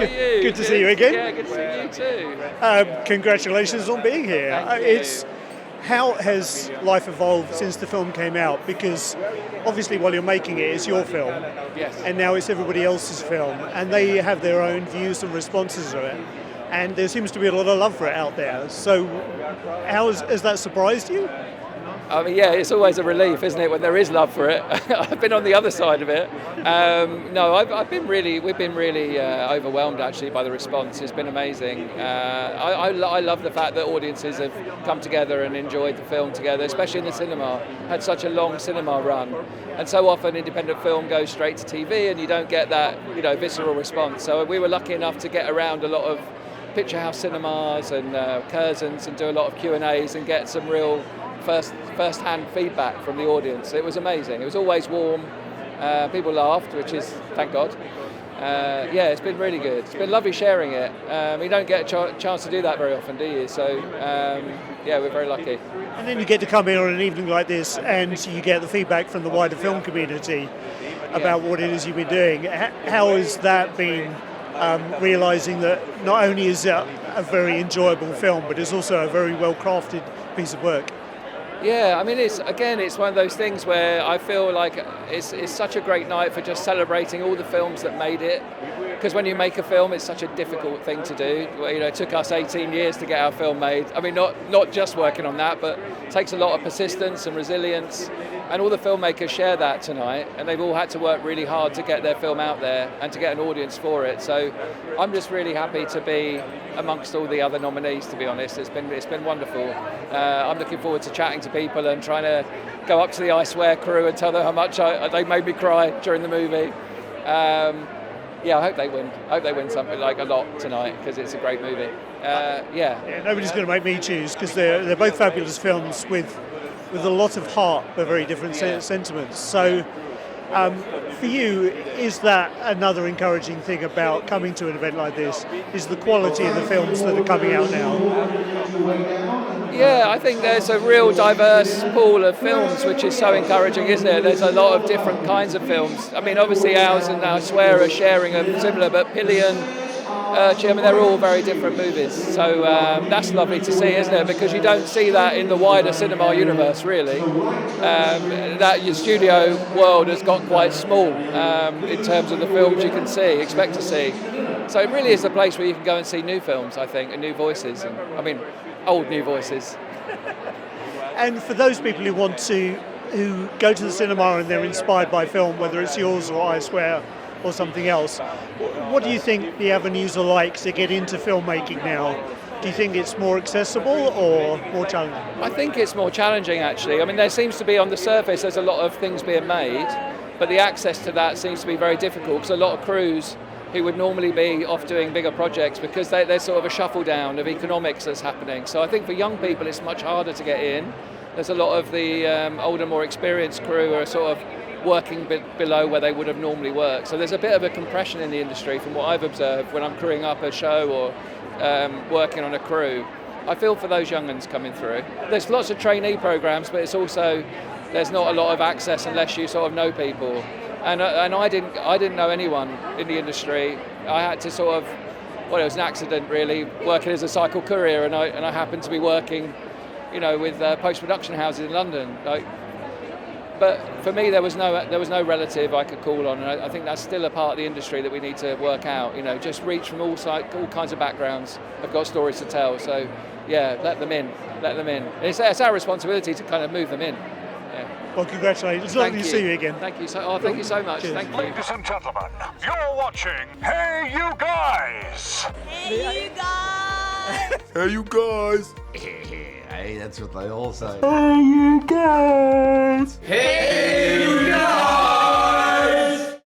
How are you? Good to see you again. Yeah, good to see you too. Congratulations on being here. Thank you. How has life evolved since the film came out? Because obviously while you're making it, it's your film. Yes. And now it's everybody else's film. And they have their own views and responses to it. And there seems to be a lot of love for it out there. So has that surprised you? I mean, yeah, it's always a relief, isn't it, when there is love for it. I've been on the other side of it. We've been really overwhelmed actually by the response. It's been amazing. I love the fact that audiences have come together and enjoyed the film together, especially in the cinema. Had such a long cinema run, and so often independent film goes straight to TV, and you don't get that, visceral response. So we were lucky enough to get around a lot of picture house cinemas and Curzons and do a lot of Q&As and get some real first-hand feedback from the audience. It was amazing. It was always warm. People laughed, which is, thank God. It's been really good. It's been lovely sharing it. You don't get a chance to do that very often, do you? So, we're very lucky. And then you get to come in on an evening like this and you get the feedback from the wider film community about what it is you've been doing. How has that been, realising that not only is it a very enjoyable film, but it's also a very well-crafted piece of work? Yeah, I mean, it's one of those things where I feel like it's such a great night for just celebrating all the films that made it. Because when you make a film, it's such a difficult thing to do. It took us 18 years to get our film made. I mean, not just working on that, but it takes a lot of persistence and resilience. And all the filmmakers share that tonight, and they've all had to work really hard to get their film out there and to get an audience for it. So I'm just really happy to be amongst all the other nominees, to be honest. It's been wonderful. I'm looking forward to chatting to people and trying to go up to the I Swear crew and tell them how much they made me cry during the movie. I hope they win. I hope they win something like a lot tonight, because it's a great movie. Nobody's going to make me choose, because they're both fabulous films with a lot of heart but very different sentiments. So for you, is that another encouraging thing about coming to an event like this, is the quality of the films that are coming out now? Yeah, I think there's a real diverse pool of films, which is so encouraging, isn't it? There's a lot of different kinds of films. I mean, obviously ours and I Swear are sharing a similar, but Pillion, they're all very different movies. So that's lovely to see, isn't it? Because you don't see that in the wider cinema universe, really. That your studio world has got quite small in terms of the films you can expect to see. So it really is a place where you can go and see new films, I think, and new voices. Old new voices. And for those people who go to the cinema and they're inspired by film, whether it's yours or I Swear or something else, what do you think the avenues are like to get into filmmaking now? Do you think it's more accessible or more challenging? I think it's more challenging, actually. I mean, there seems to be, on the surface, there's a lot of things being made, but the access to that seems to be very difficult, because a lot of crews who would normally be off doing bigger projects, because there's sort of a shuffle down of economics that's happening. So I think for young people it's much harder to get in. There's a lot of the older, more experienced crew are sort of working below where they would have normally worked. So there's a bit of a compression in the industry from what I've observed when I'm crewing up a show or working on a crew. I feel for those young ones coming through. There's lots of trainee programs, but it's also, there's not a lot of access unless you sort of know people. And I didn't know anyone in the industry. I had to it was an accident really, working as a cycle courier, and I happened to be working, with post-production houses in London. But for me, there was no relative I could call on, and I think that's still a part of the industry that we need to work out. Just reach from all kinds of backgrounds. Have got stories to tell. So let them in. It's our responsibility to kind of move them in. Well, congratulations. It's lovely to see you again. Thank you thank you so much. Cheers. Thank you. Ladies and gentlemen, you're watching Hey You Guys! Hey, you guys! Hey, you guys! Hey, that's what they all say. Hey, you guys! Hey, you guys!